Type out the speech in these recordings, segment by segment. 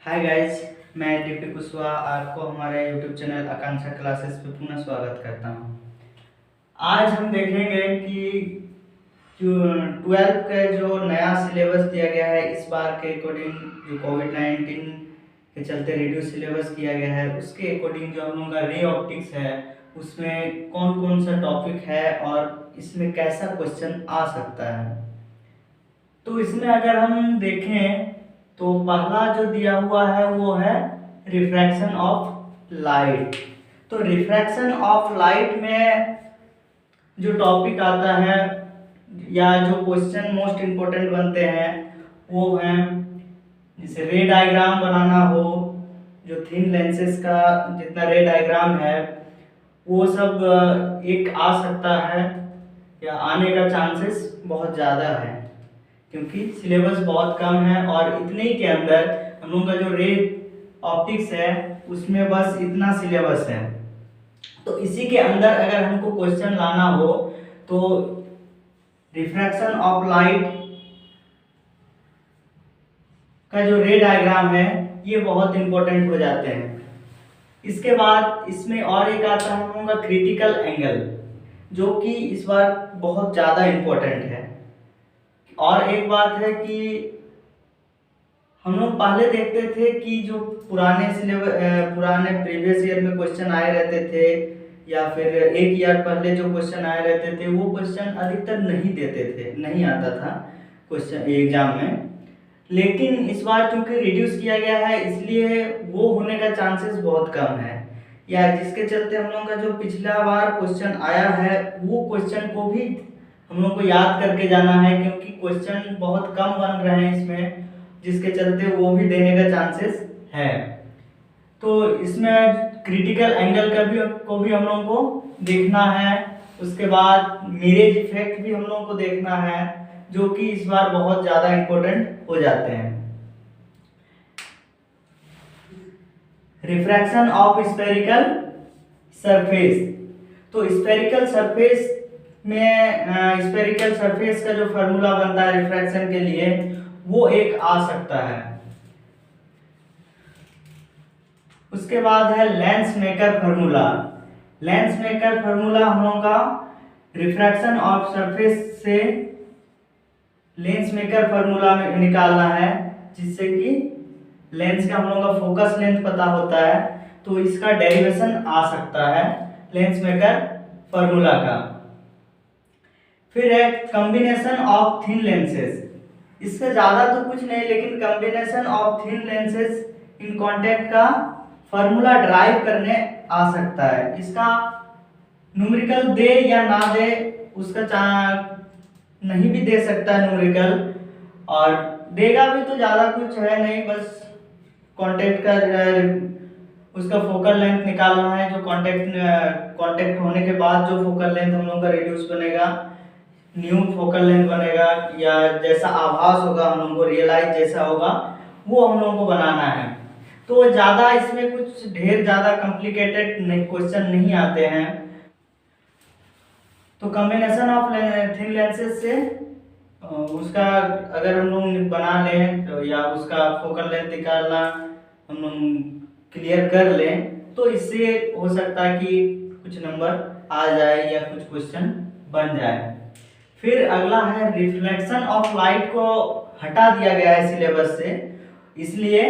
Hi guys, मैं DP Kushwaha आपको हमारे यूट्यूब चैनल आकांक्षा क्लासेस पे पुनः स्वागत करता हूँ। आज हम देखेंगे कि जो 12th का जो नया सिलेबस दिया गया है इस बार के अकॉर्डिंग, जो कोविड-19 के चलते रिड्यूस सिलेबस किया गया है उसके अकॉर्डिंग जो हम लोगों का रे ऑप्टिक्स है उसमें कौन कौन सा टॉपिक है और इसमें कैसा क्वेश्चन आ सकता है। तो इसमें अगर हम देखें तो पहला जो दिया हुआ है वो है रिफ्रैक्शन ऑफ लाइट। तो रिफ्रैक्शन ऑफ लाइट में जो टॉपिक आता है या जो क्वेश्चन मोस्ट इम्पोर्टेंट बनते हैं वो हैं, जैसे रे डायग्राम बनाना हो, जो थिन लेंसेज का जितना रे डायग्राम है वो सब एक आ सकता है या आने का चांसेस बहुत ज़्यादा है, क्योंकि सिलेबस बहुत कम है और इतने ही के अंदर हम लोग का जो रे ऑप्टिक्स है उसमें बस इतना सिलेबस है। तो इसी के अंदर अगर हमको क्वेश्चन लाना हो तो रिफ्रैक्शन ऑफ लाइट का जो रे डायग्राम है ये बहुत इंपॉर्टेंट हो जाते हैं। इसके बाद इसमें और एक आता है हम लोगों का क्रिटिकल एंगल, जो कि इस बार बहुत ज़्यादा इम्पोर्टेंट है। और एक बात है कि हम लोग पहले देखते थे कि जो पुराने प्रीवियस ईयर में क्वेश्चन आए रहते थे या फिर एक ईयर पहले जो क्वेश्चन आए रहते थे वो क्वेश्चन अधिकतर नहीं देते थे, नहीं आता था क्वेश्चन एग्जाम में। लेकिन इस बार चूंकि रिड्यूस किया गया है इसलिए वो होने का चांसेस बहुत कम है, या जिसके चलते हम लोग का जो पिछला बार क्वेश्चन आया है वो क्वेश्चन को भी हम लोग को याद करके जाना है, क्योंकि क्वेश्चन बहुत कम बन रहे हैं इसमें, जिसके चलते वो भी देने का चांसेस है। तो इसमें क्रिटिकल एंगल को भी हम लोग को देखना है। उसके बाद मिरेज इफेक्ट भी हम लोग को देखना है, जो कि इस बार बहुत ज़्यादा इम्पोर्टेंट हो जाते हैं। Refraction of spherical surface. तो स्फेरिकल सरफेस में स्फेरिकल सरफेस का जो फार्मूला बनता है रिफ्रैक्शन के लिए वो एक आ सकता है। उसके बाद है lens maker formula. Lens maker formula हम लोग का रिफ्रैक्शन ऑफ सरफेस से लेंस मेकर फार्मूला में निकालना है, जिससे कि लेंस का हम लोग का फोकस लेंथ पता होता है, तो इसका डेरिवेशन आ सकता है लेंस मेकर फार्मूला का। फिर है कॉम्बिनेशन ऑफ थिन लेंसेज। इससे ज़्यादा तो कुछ नहीं, लेकिन combination of thin lenses in contact का फार्मूला ड्राइव करने आ सकता है। इसका न्यूमेरिकल दे या ना दे, उसका नहीं भी दे सकता है न्यूमेरिकल, और देगा भी तो ज़्यादा कुछ है नहीं, बस कांटेक्ट का उसका फोकल लेंथ निकालना है। जो कांटेक्ट होने के बाद जो फोकल लेंथ हम लोग का रिड्यूस बनेगा, न्यू फोकल लेंथ बनेगा, या जैसा आभास होगा हम लोग को, रियलाइज जैसा होगा वो हम लोगों को बनाना है। तो ज़्यादा इसमें कुछ ढेर ज़्यादा कॉम्प्लिकेटेड क्वेश्चन नहीं आते हैं। तो कॉम्बिनेशन ऑफ थिन लेंसेज से उसका अगर हम लोग बना लें तो, या उसका फोकल लेंथ निकालना हम लोग क्लियर कर लें, तो इससे हो सकता है कि कुछ नंबर आ जाए या कुछ क्वेश्चन बन जाए। फिर अगला है रिफ्लेक्शन ऑफ लाइट को हटा दिया गया है सिलेबस से, इसलिए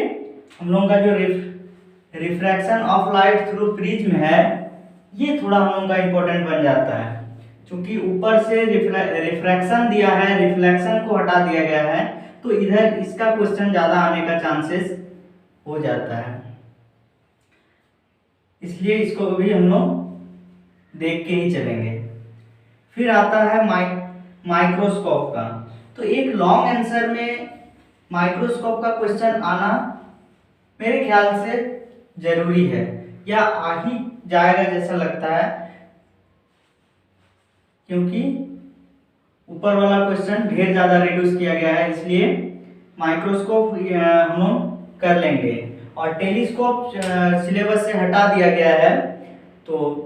हम लोगों का जो refraction of light through prism है ये थोड़ा हम लोगों का इम्पोर्टेंट बन जाता है, क्योंकि ऊपर से रिफ्रैक्शन दिया है, रिफ्लेक्शन को हटा दिया गया है, तो इधर इसका क्वेश्चन ज़्यादा आने का चांसेस हो जाता है, इसलिए इसको भी हम लोग देख के ही चलेंगे। फिर आता है माइक्रोस्कोप का। तो एक लॉन्ग आंसर में माइक्रोस्कोप का क्वेश्चन आना मेरे ख्याल से जरूरी है, या आ ही जाएगा जैसा लगता है, क्योंकि ऊपर वाला क्वेश्चन ढेर ज़्यादा रिड्यूस किया गया है, इसलिए माइक्रोस्कोप हम लोग कर लेंगे। और टेलीस्कोप सिलेबस से हटा दिया गया है, तो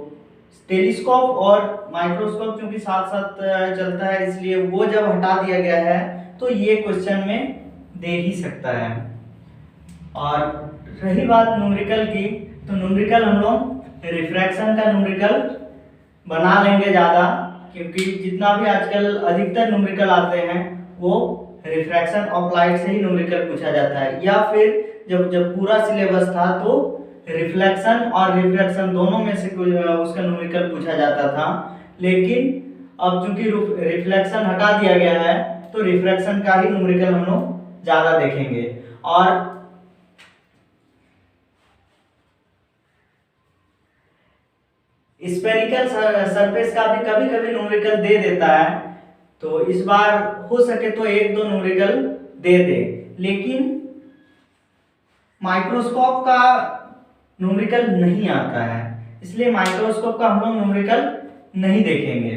टेलीस्कोप और माइक्रोस्कोप क्योंकि साथ साथ चलता है, इसलिए वो जब हटा दिया गया है तो ये क्वेश्चन में दे ही सकता है। और रही बात न्यूमेरिकल की, तो न्यूमेरिकल हम लोग रिफ्रैक्शन का न्यूमेरिकल बना लेंगे ज़्यादा, क्योंकि जितना भी आजकल अधिकतर न्यूमेरिकल आते हैं वो रिफ्रैक्शन ऑफ लाइट से ही न्यूमेरिकल पूछा जाता है, या फिर जब पूरा सिलेबस था तो रिफ्लेक्शन और रिफ्रैक्शन दोनों में से उसका न्यूमेरिकल पूछा जाता था। लेकिन अब चूंकि रिफ्लेक्शन हटा दिया गया है तो रिफ्रैक्शन का ही न्यूमेरिकल हम लोग ज़्यादा देखेंगे। और स्फेरिकल सरफेस का भी कभी कभी न्यूमेरिकल दे देता है, तो इस बार हो सके तो एक दो न्यूमेरिकल दे दे, लेकिन माइक्रोस्कोप का न्यूमेरिकल नहीं आता है, इसलिए माइक्रोस्कोप का हम लोग न्यूमेरिकल नहीं देखेंगे।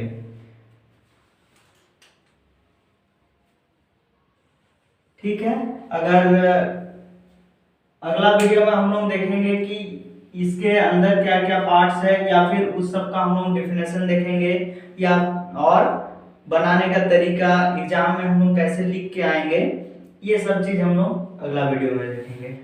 ठीक है, अगर अगला वीडियो में हम लोग देखेंगे कि इसके अंदर क्या क्या पार्ट्स है, या फिर उस सब का हम लोग डेफिनेशन देखेंगे, या और बनाने का तरीका एग्जाम में हम लोग कैसे लिख के आएंगे, ये सब चीज हम लोग अगला वीडियो में देखेंगे।